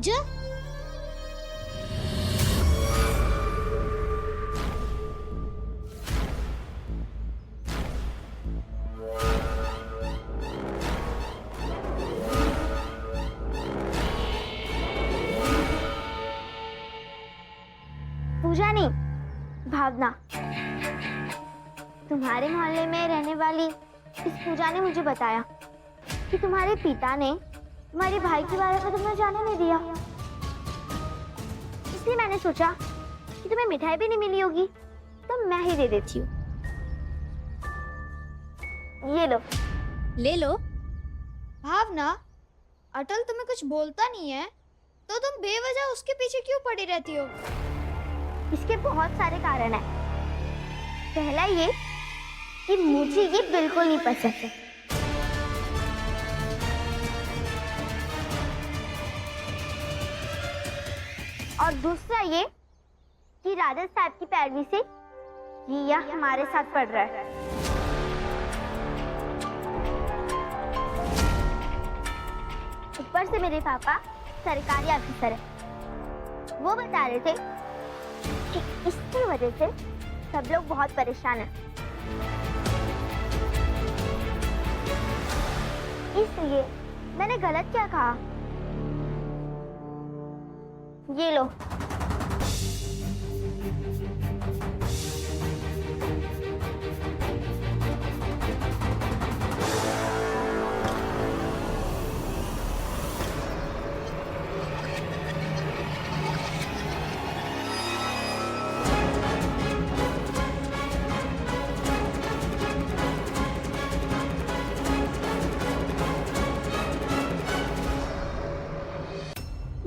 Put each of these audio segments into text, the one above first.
पूजा? पूजा नहीं, भावना। तुम्हारे मोहल्ले में रहने वाली इस पूजा ने मुझे बताया कि तुम्हारे पिता ने तुम्हारे भाई के बारे में तुम्हें जाने नहीं दिया। इसलिए मैंने सोचा कि तुम्हें मिठाई भी नहीं मिली होगी, तो मैं ही दे देती हूँ। ये लो। ले लो। भावना, अटल तुम्हें कुछ बोलता नहीं है तो तुम बेवजह उसके पीछे क्यों पड़ी रहती हो? इसके बहुत सारे कारण हैं। पहला ये कि मुझे ये बिल्कुल नहीं पसंद है। और दूसरा ये कि राजा साहब की पैरवी से रिया हमारे साथ पढ़ रहा है। ऊपर से मेरे पापा सरकारी ऑफिसर है। वो बता रहे थे कि इसकी वजह से सब लोग बहुत परेशान हैं। इसलिए मैंने गलत क्या कहा? ये लो।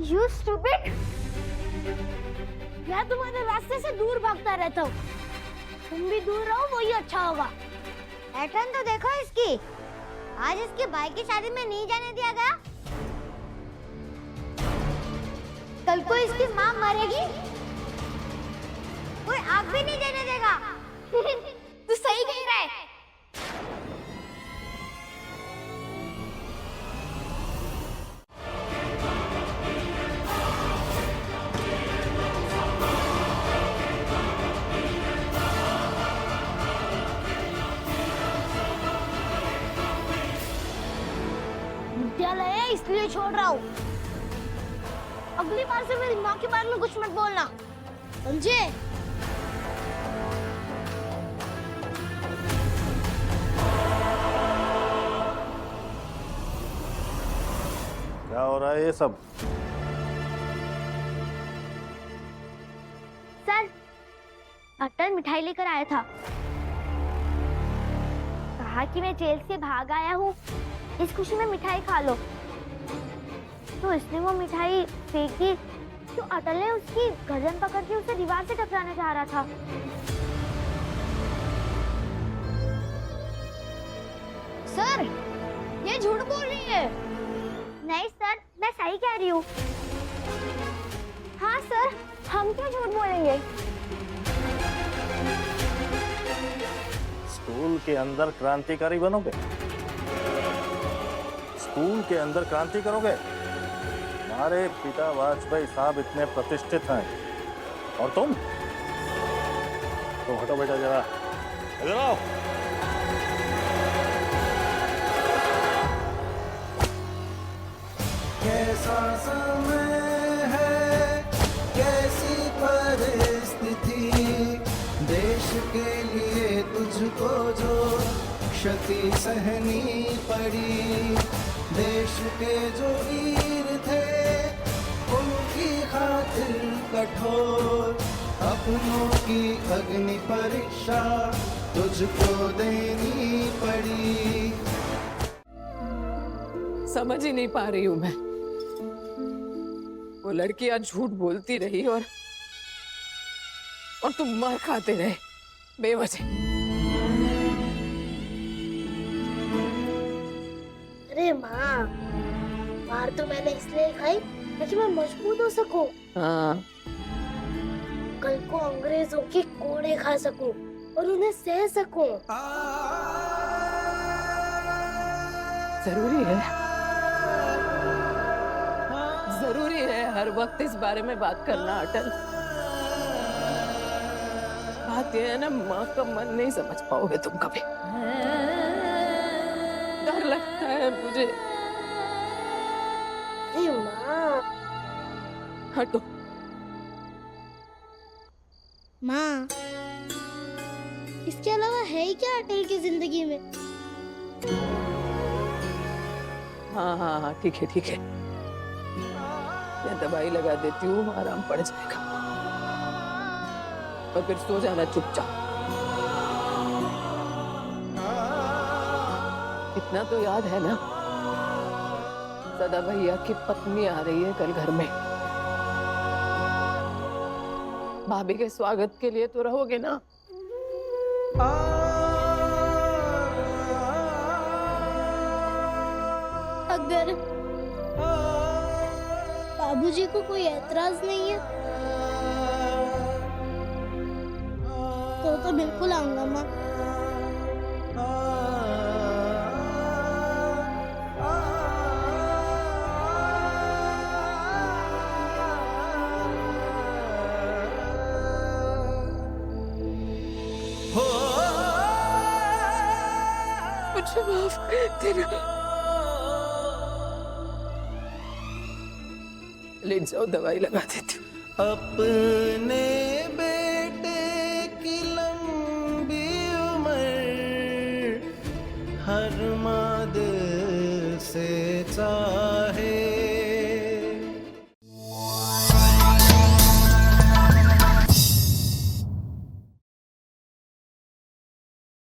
You stupid! मैं तुम्हारे रास्ते से दूर भागता रहता हूँ। तुम भी दूर रहो, वही अच्छा होगा। पैटर्न तो देखो इसकी। आज इसके भाई की शादी में नहीं जाने दिया गया। कल को इसकी माँ मरेगी, कोई आग भी नहीं देने देगा। तू सही कह रहा है। विद्यालय है इसलिए छोड़ रहा हूँ। अगली बार से मेरी माँ के बारे में कुछ मत बोलना, समझे? क्या हो रहा है ये सब? सर, अटल मिठाई लेकर आया था। कहा कि मैं जेल से भाग आया हूँ, इस खुशी में मिठाई खा लो। तो इसने वो मिठाई फेंकी तो अटल ने उसकी गर्दन पकड़ के उसे दीवार से टकराने जा रहा था। सर, ये झूठ बोल रही है। नहीं सर, मैं सही कह रही हूँ। हाँ सर, हम क्यों झूठ बोलेंगे? स्कूल के अंदर क्रांतिकारी बनोगे? स्कूल के अंदर क्रांति करोगे? हमारे पिता वाजपेयी साहब इतने प्रतिष्ठित हैं और तुम तो हटो बेटा, जरा इधर आओ। कैसा समय है, कैसी परिस्थिति, देश के लिए तुझको जो क्षति सहनी पड़ी, देश के जो वीर थे उनकी खातिर कठोर, अपनों की अग्नि परीक्षा तुझको देनी पड़ी। समझ ही नहीं पा रही हूं मैं। वो लड़कियां झूठ बोलती रही और तुम मार खाते रहे बेवजह। अरे माँ, मार तो मैंने इसलिए खाई ताकि मैं मजबूत हो सकूं। हाँ, कल को अंग्रेजों के कोड़े खा सकूं और उन्हें सह सकूं। जरूरी है, जरूरी है हर वक्त इस बारे में बात करना अटल? बात यह है ना, माँ का मन नहीं समझ पाओगे तुम कभी। डर लगता है मुझे। अरे माँ, हटो। माँ, इसके अलावा है ही क्या अटल की जिंदगी में? हाँ हाँ हाँ, ठीक है ठीक है, मैं दवाई लगा देती हूँ, आराम पड़ जाएगा। और फिर सो जाना चुपचाप। इतना तो याद है ना, सदा भैया की पत्नी आ रही है कल घर में। भाभी के स्वागत के लिए तो रहोगे ना? अगर बाबूजी को कोई एतराज नहीं है तो बिल्कुल आऊंगा माँ। मुझे माफ कर देना। लेट जाओ, दवाई लगा देती हूँ। अपने